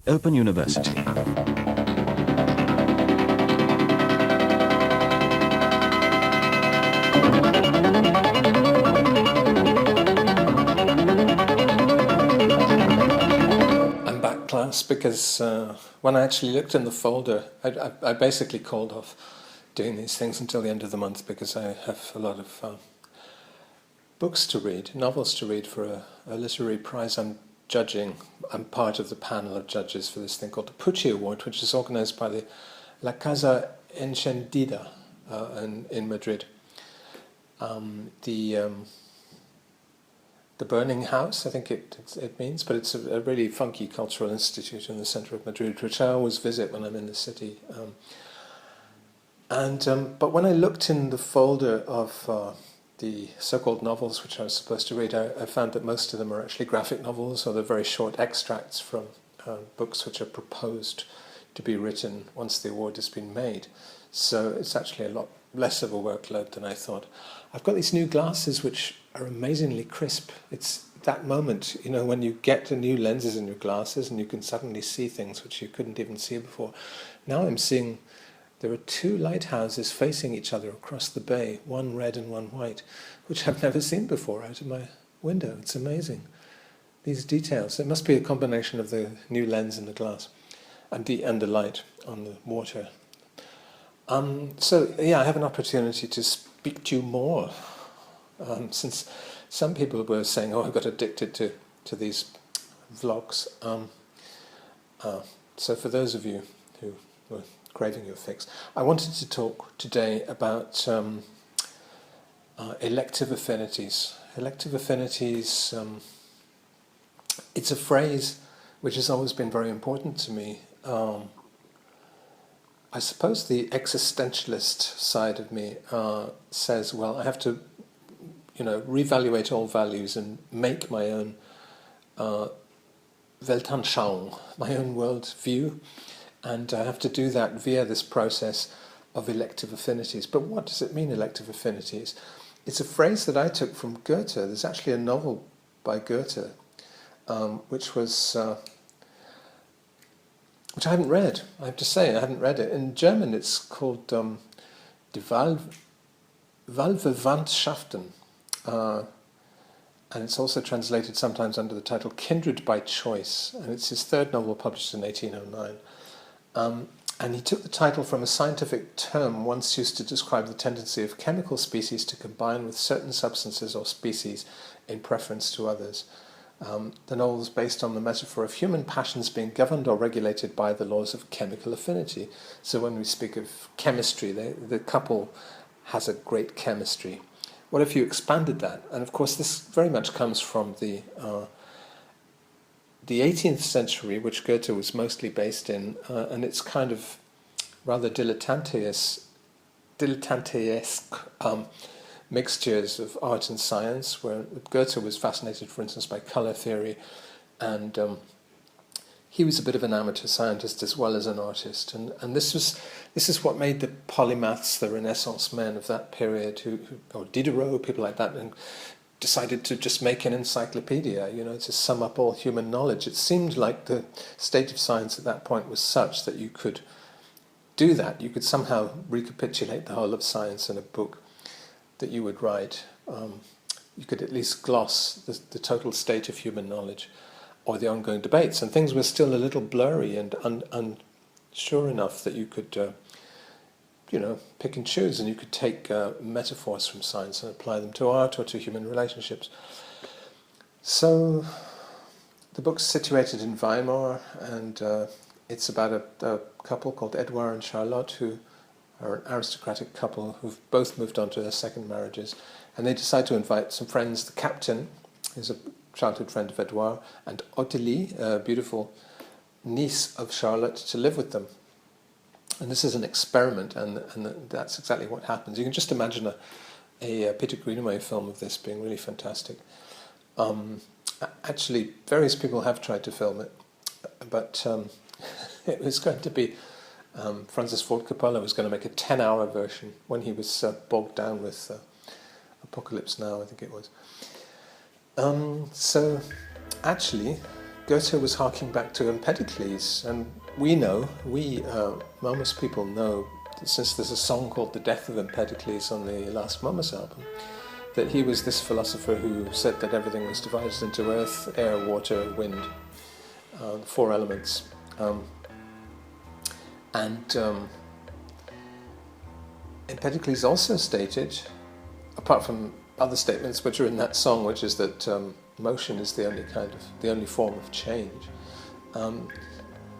Open University. I'm back, class, because when I actually looked in the folder, I basically called off doing these things until the end of the month because I have a lot of books to read, novels to read for a literary prize I'm judging. I'm part of the panel of judges for this thing called the Pucci Award, which is organized by the La Casa Encendida in Madrid. The Burning House, I think it means, but it's a really funky cultural institute in the center of Madrid, which I always visit when I'm in the city. But when I looked in the folder of the so-called novels which I was supposed to read, I found that most of them are actually graphic novels, or they're very short extracts from books which are proposed to be written once the award has been made. So it's actually a lot less of a workload than I thought. I've got these new glasses which are amazingly crisp. It's that moment, you know, when you get the new lenses in your glasses and you can suddenly see things which you couldn't even see before. Now I'm seeing there are two lighthouses facing each other across the bay, one red and one white, which I've never seen before out of my window. It's amazing. These details. It must be a combination of the new lens in the glass and the light on the water. So I have an opportunity to speak to you more, since some people were saying, "Oh, I got addicted to these vlogs." So for those of you who were craving your fix, I wanted to talk today about elective affinities. Elective affinities. It's a phrase which has always been very important to me. I suppose the existentialist side of me says, well, I have to, reevaluate all values and make my own Weltanschauung, my own world view, and I have to do that via this process of elective affinities. But what does it mean, elective affinities? It's a phrase that I took from Goethe. There's actually a novel by Goethe, which I haven't read. I have to say, I haven't read it. In German, it's called Die Wahlverwandtschaften, and it's also translated sometimes under the title Kindred by Choice, and it's his third novel published in 1809. And he took the title from a scientific term once used to describe the tendency of chemical species to combine with certain substances or species in preference to others. The novel is based on the metaphor of human passions being governed or regulated by the laws of chemical affinity. So when we speak of chemistry, the couple has a great chemistry. What if you expanded that? And of course this very much comes from the 18th century, which Goethe was mostly based in, and it's kind of rather dilettantesque mixtures of art and science, where Goethe was fascinated, for instance, by colour theory, and he was a bit of an amateur scientist as well as an artist, and this is what made the polymaths, the Renaissance men of that period, or Diderot, people like that, and decided to just make an encyclopedia, to sum up all human knowledge. It seemed like the state of science at that point was such that you could do that. You could somehow recapitulate the whole of science in a book that you would write. You could at least gloss the total state of human knowledge or the ongoing debates, and things were still a little blurry and unsure enough that you could pick and choose, and you could take metaphors from science and apply them to art or to human relationships. So the book's situated in Weimar, and it's about a couple called Edouard and Charlotte, who are an aristocratic couple who've both moved on to their second marriages, and they decide to invite some friends. The captain is a childhood friend of Edouard, and Ottilie, a beautiful niece of Charlotte, to live with them. And this is an experiment, and that's exactly what happens. You can just imagine a Peter Greenaway film of this being really fantastic. Actually, various people have tried to film it, but it was going to be Francis Ford Coppola was going to make a 10-hour version when he was bogged down with Apocalypse Now, I think it was. So, actually, Goethe was harking back to Empedocles, and Momus people know, since there's a song called The Death of Empedocles on the last Momus album, that he was this philosopher who said that everything was divided into earth, air, water, wind, the four elements. Empedocles also stated, apart from other statements which are in that song, which is that motion is the only form of change.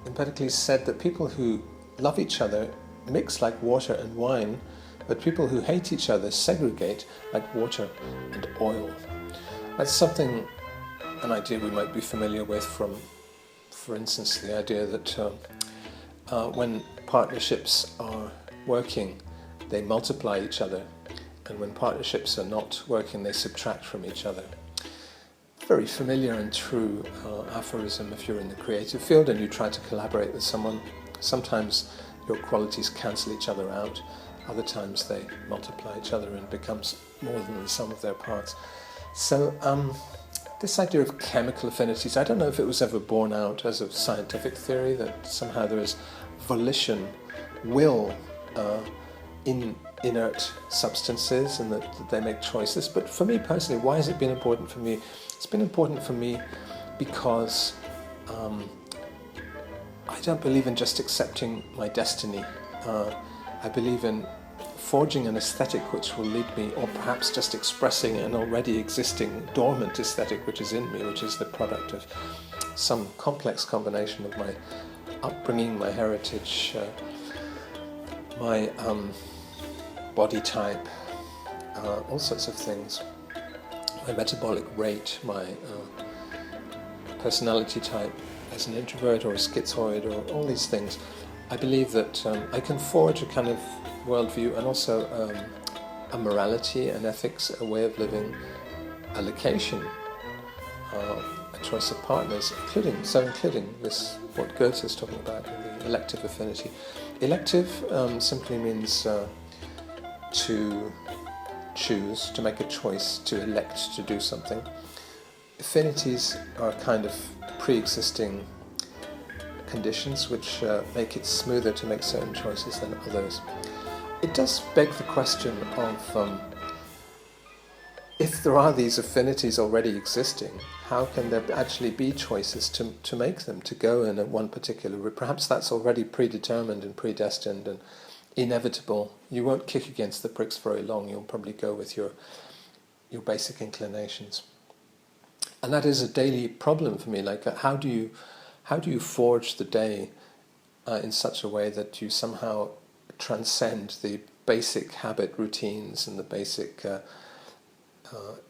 Empedocles said that people who love each other mix like water and wine, but people who hate each other segregate like water and oil. That's an idea we might be familiar with from, for instance, the idea that when partnerships are working, they multiply each other, and when partnerships are not working, they subtract from each other. Very familiar and true aphorism if you're in the creative field and you try to collaborate with someone. Sometimes your qualities cancel each other out, other times they multiply each other and becomes more than the sum of their parts. So this idea of chemical affinities, I don't know if it was ever borne out as a scientific theory, that somehow there is volition, will in inert substances, and that they make choices. But for me personally, why has it been important for me? It's been important for me because I don't believe in just accepting my destiny. I believe in forging an aesthetic which will lead me, or perhaps just expressing an already existing dormant aesthetic which is in me, which is the product of some complex combination of my upbringing, my heritage, my body type, all sorts of things, my metabolic rate, my personality type as an introvert or a schizoid, or all these things. I believe that I can forge a kind of worldview and also a morality, an ethics, a way of living, a location, a choice of partners, including this, what Goethe is talking about, the elective affinity. Elective simply means to choose, to make a choice, to elect to do something. Affinities are kind of pre-existing conditions which make it smoother to make certain choices than others. It does beg the question of if there are these affinities already existing, how can there actually be choices to make them, to go in one particular route? Perhaps that's already predetermined and predestined and inevitable. You won't kick against the pricks very long. You'll probably go with your basic inclinations. And that is a daily problem for me. Like, how do you forge the day in such a way that you somehow transcend the basic habit routines and the basic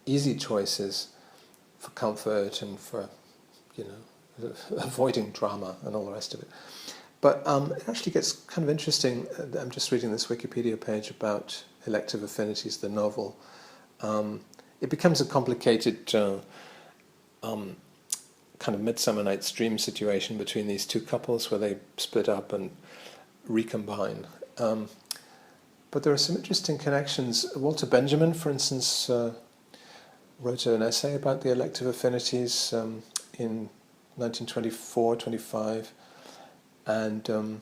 easy choices for comfort and for, avoiding drama and all the rest of it. But it actually gets kind of interesting. I'm just reading this Wikipedia page about Elective Affinities, the novel. It becomes a complicated kind of Midsummer Night's Dream situation between these two couples where they split up and recombine. But there are some interesting connections. Walter Benjamin, for instance, wrote an essay about the elective affinities in 1924-25, and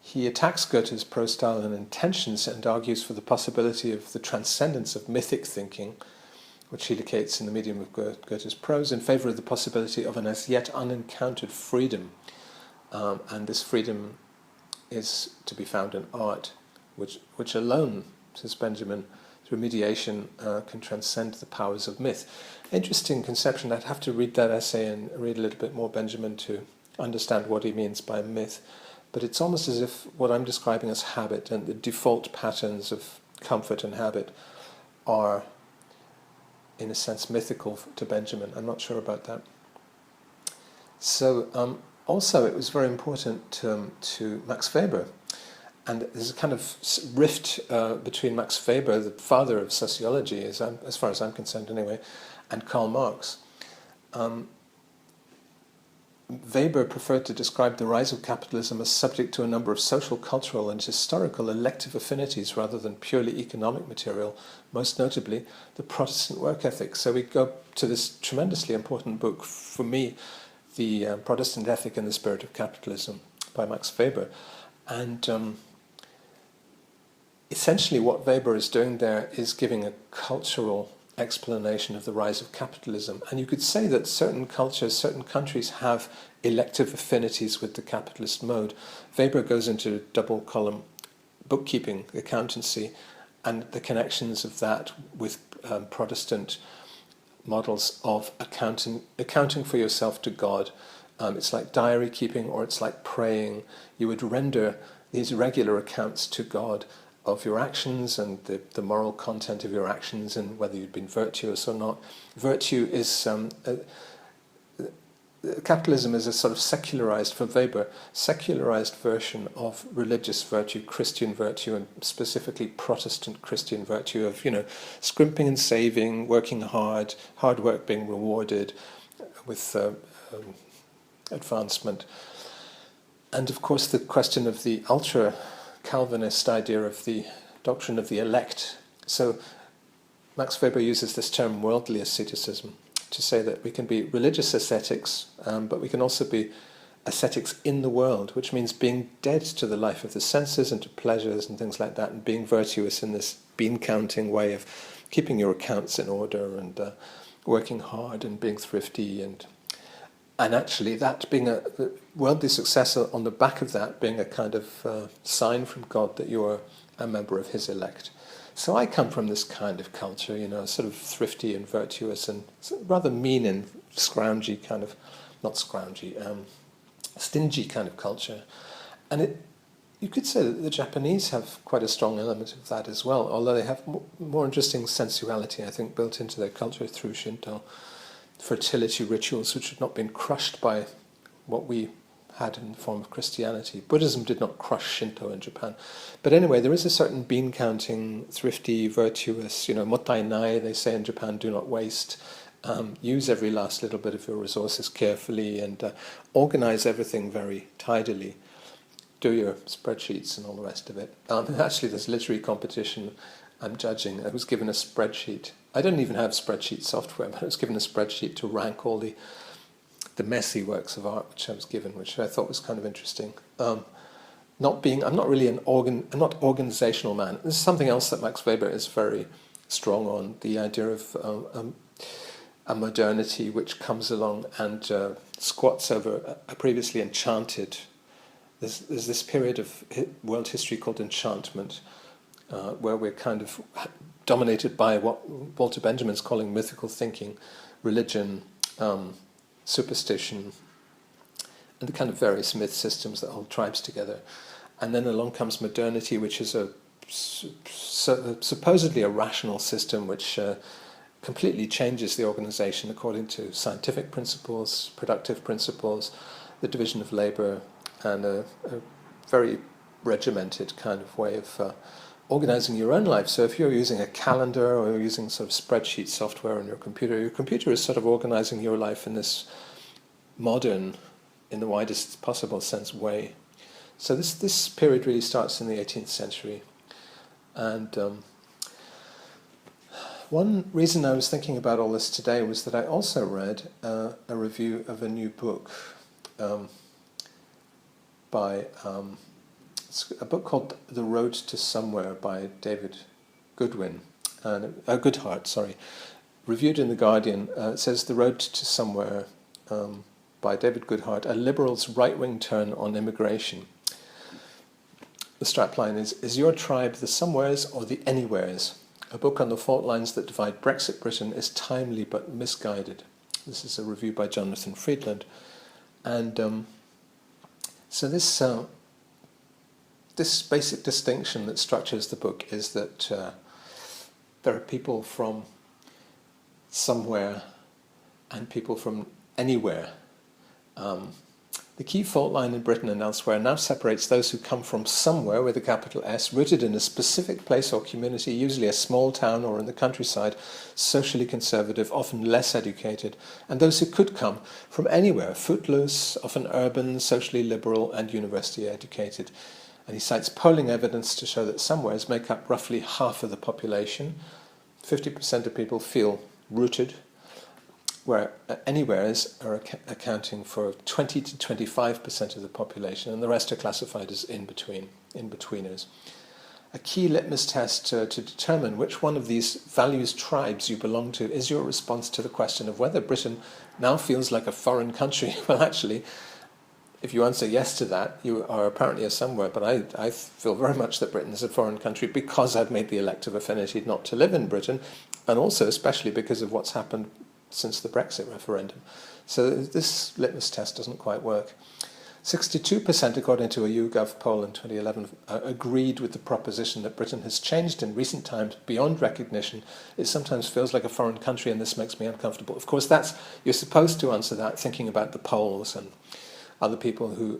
he attacks Goethe's prose style and intentions and argues for the possibility of the transcendence of mythic thinking, which he locates in the medium of Goethe's prose, in favour of the possibility of an as yet unencountered freedom. And this freedom is to be found in art, which alone, says Benjamin, through mediation, can transcend the powers of myth. Interesting conception. I'd have to read that essay and read a little bit more Benjamin to understand what he means by myth. But it's almost as if what I'm describing as habit and the default patterns of comfort and habit are, in a sense, mythical to Benjamin. I'm not sure about that. So also it was very important to Max Weber. And there's a kind of rift between Max Weber, the father of sociology, as far as I'm concerned anyway, and Karl Marx. Weber preferred to describe the rise of capitalism as subject to a number of social, cultural, and historical elective affinities rather than purely economic material, most notably the Protestant work ethic. So we go to this tremendously important book, for me, The Protestant Ethic and the Spirit of Capitalism by Max Weber. And essentially what Weber is doing there is giving a cultural explanation of the rise of capitalism. And you could say that certain cultures, certain countries have elective affinities with the capitalist mode. Weber goes into double column bookkeeping, accountancy, and the connections of that with Protestant models of accounting for yourself to God. It's like diary keeping, or it's like praying. You would render these regular accounts to God of your actions and the moral content of your actions and whether you've been virtuous or not. Virtue is, capitalism is a sort of secularized, for Weber, secularized version of religious virtue, Christian virtue, and specifically Protestant Christian virtue of, scrimping and saving, working hard work being rewarded with advancement. And of course the question of the ultra-Calvinist idea of the doctrine of the elect. So Max Weber uses this term worldly asceticism to say that we can be religious ascetics, but we can also be ascetics in the world, which means being dead to the life of the senses and to pleasures and things like that, and being virtuous in this bean-counting way of keeping your accounts in order and working hard and being thrifty and actually that being a worldly success, on the back of that being a kind of sign from God that you're a member of his elect. So I come from this kind of culture, sort of thrifty and virtuous and rather mean and scroungy kind of, not scroungy, stingy kind of culture. And you could say that the Japanese have quite a strong element of that as well, although they have more interesting sensuality, I think, built into their culture through Shinto. Fertility rituals which had not been crushed by what we had in the form of Christianity. Buddhism did not crush Shinto in Japan. But anyway, there is a certain bean-counting, thrifty, virtuous, motai nai, they say in Japan, do not waste. Use every last little bit of your resources carefully and organize everything very tidily. Do your spreadsheets and all the rest of it. Actually, this literary competition I'm judging, I was given a spreadsheet. I don't even have spreadsheet software, but I was given a spreadsheet to rank all the messy works of art which I was given, which I thought was kind of interesting. I'm not an organizational man. This is something else that Max Weber is very strong on, the idea of a modernity which comes along and squats over a previously enchanted. There's this period of world history called enchantment, where we're kind of dominated by what Walter Benjamin's calling mythical thinking, religion, superstition, and the kind of various myth systems that hold tribes together. And then along comes modernity, which is supposedly a rational system which completely changes the organization according to scientific principles, productive principles, the division of labor, and a very regimented kind of way of organizing your own life. So if you're using a calendar or you're using sort of spreadsheet software on your computer is sort of organizing your life in this modern, in the widest possible sense, way. So this period really starts in the 18th century. And one reason I was thinking about all this today was that I also read a review of a new book by a book called The Road to Somewhere by David Goodwin, Goodhart, reviewed in The Guardian. It says The Road to Somewhere by David Goodhart, a liberal's right-wing turn on immigration. The strapline is your tribe the somewheres or the anywheres? A book on the fault lines that divide Brexit Britain is timely but misguided. This is a review by Jonathan Friedland. And so this basic distinction that structures the book is that there are people from somewhere and people from anywhere. The key fault line in Britain and elsewhere now separates those who come from somewhere with a capital S, rooted in a specific place or community, usually a small town or in the countryside, socially conservative, often less educated, and those who could come from anywhere, footloose, often urban, socially liberal, and university educated. And he cites polling evidence to show that somewheres make up roughly half of the population. 50% of people feel rooted, where anywheres are accounting for 20 to 25% of the population, and the rest are classified as in-betweeners. A key litmus test to determine which one of these values tribes you belong to is your response to the question of whether Britain now feels like a foreign country. Well, actually, if you answer yes to that, you are apparently a somewhere, but I feel very much that Britain is a foreign country because I've made the elective affinity not to live in Britain, and also especially because of what's happened since the Brexit referendum. So this litmus test doesn't quite work. 62%, according to a YouGov poll in 2011, agreed with the proposition that Britain has changed in recent times beyond recognition. It sometimes feels like a foreign country, and this makes me uncomfortable. Of course, you're supposed to answer that thinking about the Poles and other people who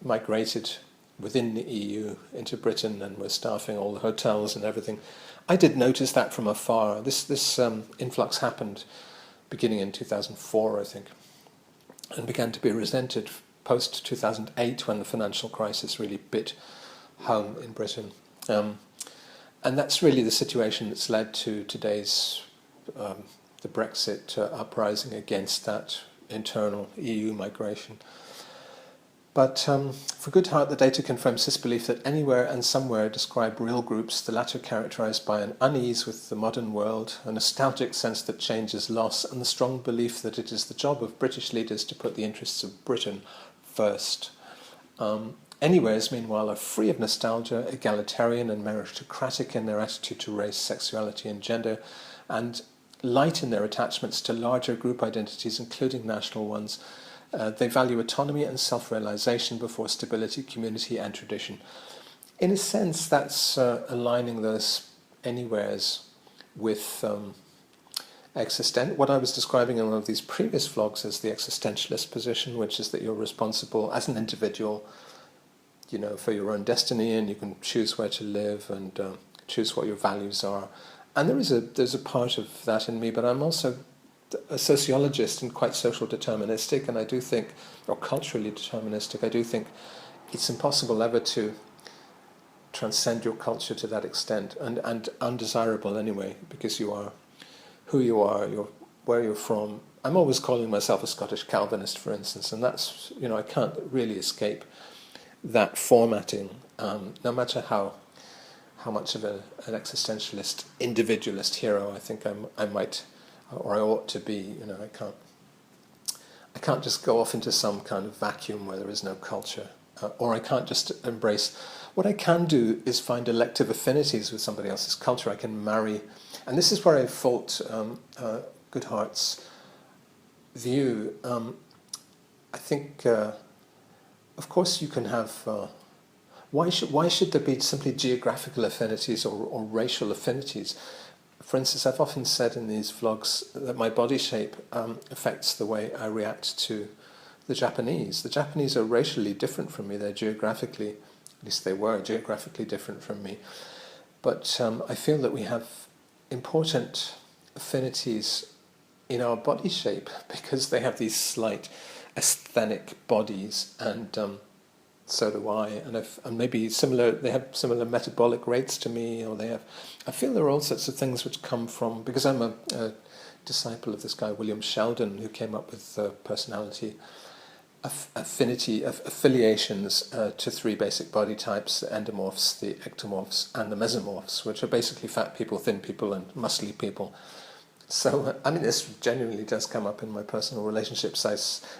migrated within the EU into Britain and were staffing all the hotels and everything. I did notice that from afar. This influx happened beginning in 2004, I think, and began to be resented post-2008 when the financial crisis really bit home in Britain. And that's really the situation that's led to today's the Brexit uprising against that internal EU migration. But for good heart, the data confirms this belief that anywhere and somewhere describe real groups, the latter characterised by an unease with the modern world, a nostalgic sense that change is loss, and the strong belief that it is the job of British leaders to put the interests of Britain first. Anywheres, meanwhile, are free of nostalgia, egalitarian and meritocratic in their attitude to race, sexuality and gender, and light in their attachments to larger group identities, including national ones. They value autonomy and self-realization before stability, community and tradition. In a sense, that's aligning those anywheres with what I was describing in one of these previous vlogs as the existentialist position, which is that you're responsible as an individual, for your own destiny, and you can choose where to live and choose what your values are. And there's a part of that in me, but I'm also a sociologist and quite social deterministic, and I do think, or culturally deterministic, I do think it's impossible ever to transcend your culture to that extent, and undesirable anyway, because you are who you are, where you're from. I'm always calling myself a Scottish Calvinist, for instance, and that's, I can't really escape that formatting, no matter how much of an existentialist, individualist hero I think I might, or I ought to be. I can't just go off into some kind of vacuum where there is no culture, or I can't just embrace. What I can do is find elective affinities with somebody else's culture. I can marry, and this is where I fault Goodhart's view. I think, of course, you can have. Why should there be simply geographical affinities or racial affinities? For instance, I've often said in these vlogs that my body shape affects the way I react to the Japanese. The Japanese are racially different from me. They're geographically, at least they were geographically different from me. But I feel that we have important affinities in our body shape because they have these slight asthenic bodies, and so do I, and maybe similar. They have similar metabolic rates to me, or they have. I feel there are all sorts of things which come from, because I'm a disciple of this guy William Sheldon, who came up with personality affiliations to three basic body types: the endomorphs, the ectomorphs, and the mesomorphs, which are basically fat people, thin people, and muscly people. So, this genuinely does come up in my personal relationships.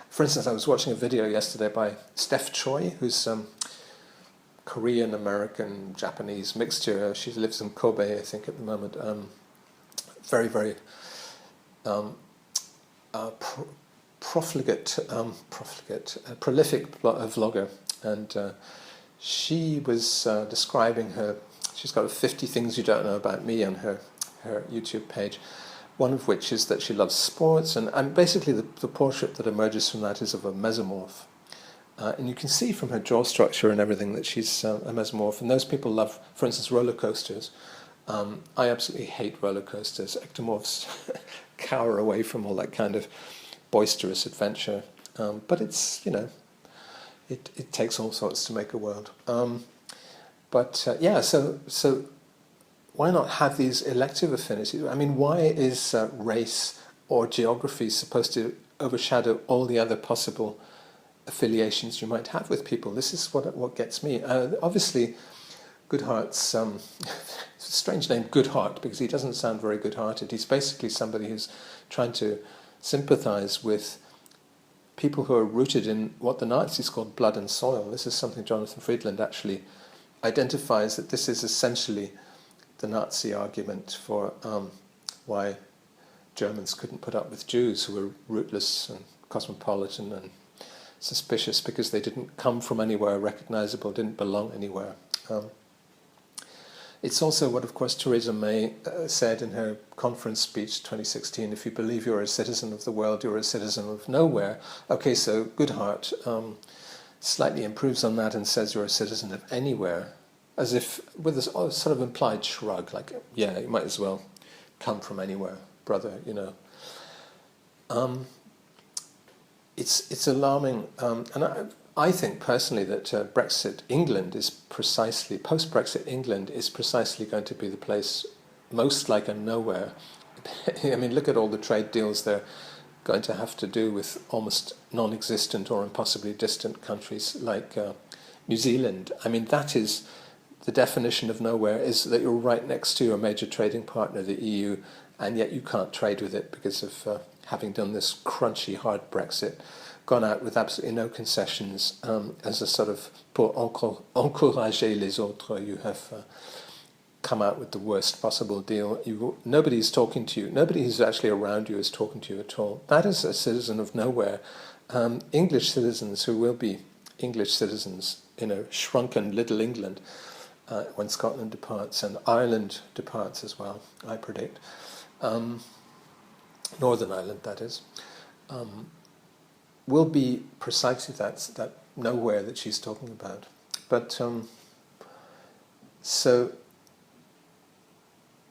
For instance, I was watching a video yesterday by Steph Choi, who's Korean, American, Japanese mixture. She lives in Kobe, I think, at the moment. Very, very prolific vlogger. And she was describing she's got 50 Things You Don't Know About Me on her YouTube page. one of which is that she loves sports, and basically the portrait that emerges from that is of a mesomorph. And you can see from her jaw structure and everything that she's a mesomorph. And those people love, for instance, roller coasters. I absolutely hate roller coasters. Ectomorphs cower away from all that kind of boisterous adventure. But it's, it takes all sorts to make a world. So why not have these elective affinities? I mean, why is race or geography supposed to overshadow all the other possible affiliations you might have with people? This is what gets me. Obviously, Goodhart's it's a strange name, Goodhart, because he doesn't sound very good-hearted. He's basically somebody who's trying to sympathize with people who are rooted in what the Nazis called blood and soil. This is something Jonathan Friedland actually identifies, that this is essentially the Nazi argument for why Germans couldn't put up with Jews who were rootless and cosmopolitan and suspicious, because they didn't come from anywhere recognizable, didn't belong anywhere. It's also what, of course, Theresa May said in her conference speech 2016, if you believe you're a citizen of the world, you're a citizen of nowhere. Okay, so Goodhart slightly improves on that and says you're a citizen of anywhere, as if with a sort of implied shrug, like, yeah, you might as well come from anywhere, brother, It's alarming, and I think personally that Brexit England is precisely, post-Brexit England is precisely going to be the place most like a nowhere. I mean, look at all the trade deals they're going to have to do with almost non-existent or impossibly distant countries like New Zealand. I mean, that is the definition of nowhere, is that you're right next to your major trading partner, the EU, and yet you can't trade with it because of having done this crunchy, hard Brexit, gone out with absolutely no concessions, as a sort of pour encourager les autres. You have come out with the worst possible deal. Nobody's talking to you. Nobody who's actually around you is talking to you at all. That is a citizen of nowhere. English citizens who will be English citizens, shrunken little England, when Scotland departs, and Ireland departs as well, I predict. Northern Ireland, that is, will be precisely that nowhere that she's talking about. But so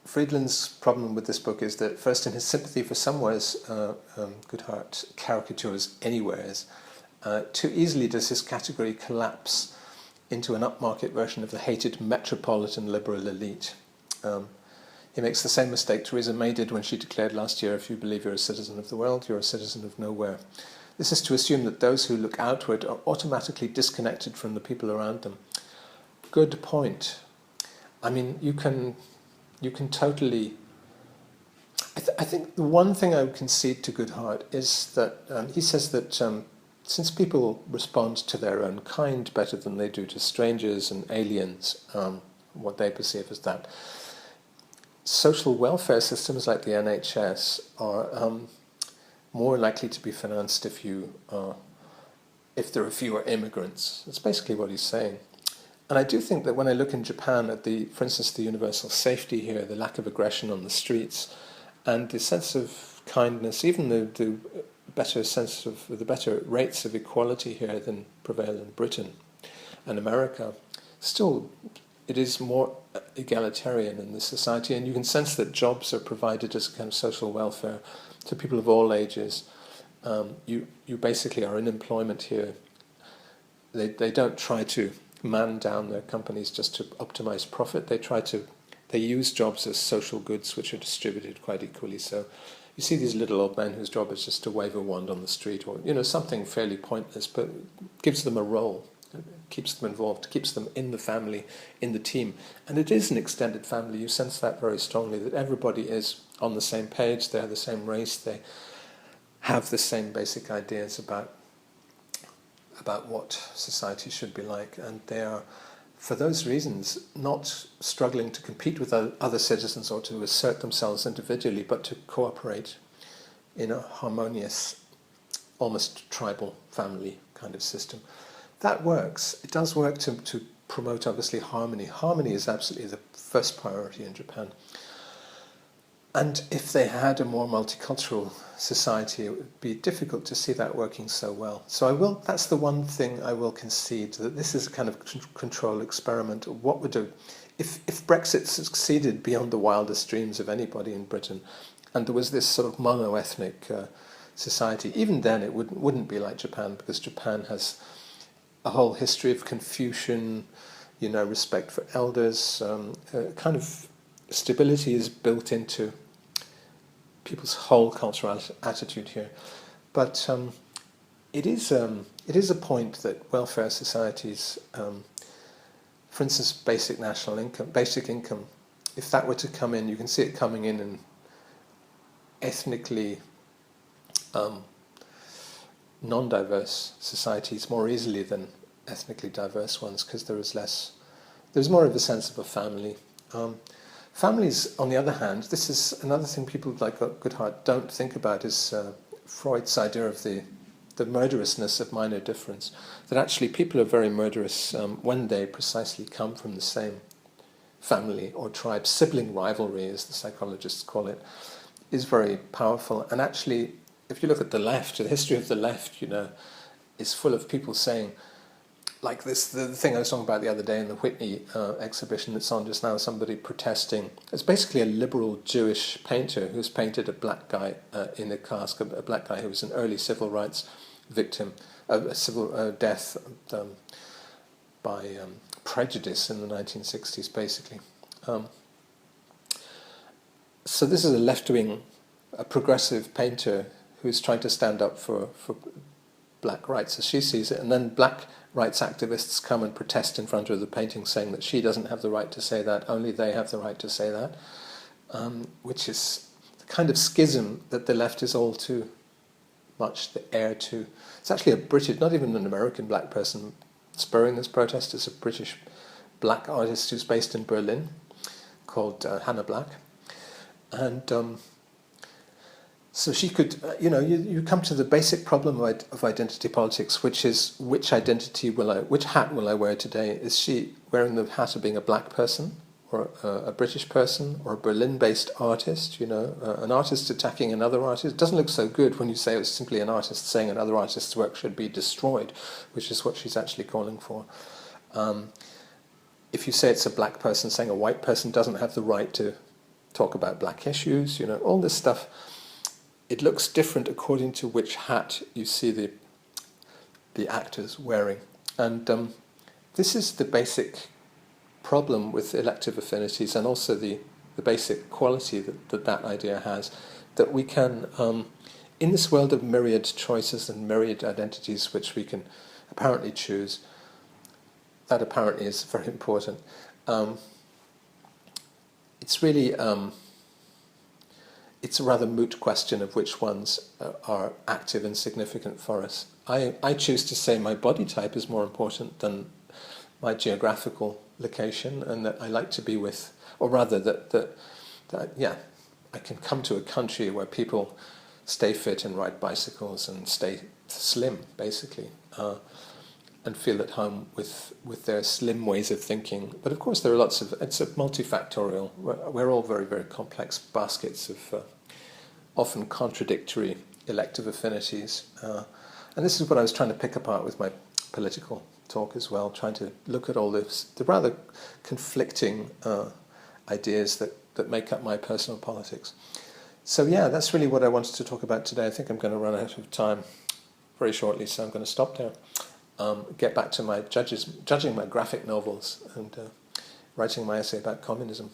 Friedland's problem with this book is that, first, in his sympathy for somewheres, Goodhart caricatures anywheres. Too easily does his category collapse into an upmarket version of the hated metropolitan liberal elite. He makes the same mistake Theresa May did when she declared last year, if you believe you're a citizen of the world, you're a citizen of nowhere. This is to assume that those who look outward are automatically disconnected from the people around them. Good point. I mean, you can totally... I think the one thing I would concede to Goodhart is that he says that since people respond to their own kind better than they do to strangers and aliens, what they perceive as that, social welfare systems like the NHS are more likely to be financed if there are fewer immigrants. That's basically what he's saying. And I do think that when I look in Japan at for instance, the universal safety here, the lack of aggression on the streets, and the sense of kindness, even the better rates of equality here than prevail in Britain and America, still it is more egalitarian in this society, and you can sense that jobs are provided as kind of social welfare to people of all ages. You basically are in employment here. They don't try to man down their companies just to optimize profit. They use jobs as social goods which are distributed quite equally. So you see these little old men whose job is just to wave a wand on the street, or something fairly pointless, but gives them a role, keeps them involved, keeps them in the family, in the team. And it is an extended family. You sense that very strongly, that everybody is on the same page, they're the same race, they have the same basic ideas about what society should be like, and they are, for those reasons, not struggling to compete with other citizens or to assert themselves individually, but to cooperate in a harmonious, almost tribal family kind of system. That works. It does work to promote, obviously, harmony. Harmony is absolutely the first priority in Japan. And if they had a more multicultural society, it would be difficult to see that working so well. So that's the one thing I will concede, that this is a kind of control experiment. What would if Brexit succeeded beyond the wildest dreams of anybody in Britain, and there was this sort of mono-ethnic society, even then it wouldn't be like Japan, because Japan has a whole history of Confucian, respect for elders, kind of stability is built into people's whole cultural attitude here. But it is a point that welfare societies, for instance, basic income, if that were to come in, you can see it coming in ethnically non-diverse societies more easily than ethnically diverse ones, because there's more of a sense of a family. Families, on the other hand, this is another thing people like Goethe don't think about, is Freud's idea of the murderousness of minor difference. That actually people are very murderous when they precisely come from the same family or tribe. Sibling rivalry, as the psychologists call it, is very powerful. And actually, if you look at the left, the history of the left, is full of people saying, like the thing I was talking about the other day in the Whitney exhibition that's on just now, somebody protesting. It's basically a liberal Jewish painter who's painted a black guy in a cask, a black guy who was an early civil rights victim, a civil death by prejudice in the 1960s, basically. So this is a left-wing, a progressive painter who's trying to stand up for black rights as she sees it, and then black rights activists come and protest in front of the painting, saying that she doesn't have the right to say that, only they have the right to say that, which is the kind of schism that the left is all too much the heir to. It's actually a British, not even an American black person spurring this protest. It's a British black artist who's based in Berlin called Hannah Black. And so she could, you come to the basic problem of identity politics, which is which hat will I wear today? Is she wearing the hat of being a black person, or a British person, or a Berlin-based artist? An artist attacking another artist. It doesn't look so good when you say it was simply an artist saying another artist's work should be destroyed, which is what she's actually calling for. If you say it's a black person saying a white person doesn't have the right to talk about black issues, all this stuff. It looks different according to which hat you see the actors wearing. And this is the basic problem with elective affinities, and also the basic quality that idea has, that we can, in this world of myriad choices and myriad identities which we can apparently choose, that apparently is very important. It's really... it's a rather moot question of which ones are active and significant for us. I choose to say my body type is more important than my geographical location, and that I like to be with, or rather that I can come to a country where people stay fit and ride bicycles and stay slim, basically, and feel at home with their slim ways of thinking. But of course there are it's a multifactorial, we're all very, very complex baskets of often contradictory elective affinities. And this is what I was trying to pick apart with my political talk as well, trying to look at all the rather conflicting ideas that make up my personal politics. So yeah, that's really what I wanted to talk about today. I think I'm going to run out of time very shortly, so I'm going to stop there. Get back to my judging my graphic novels and writing my essay about communism.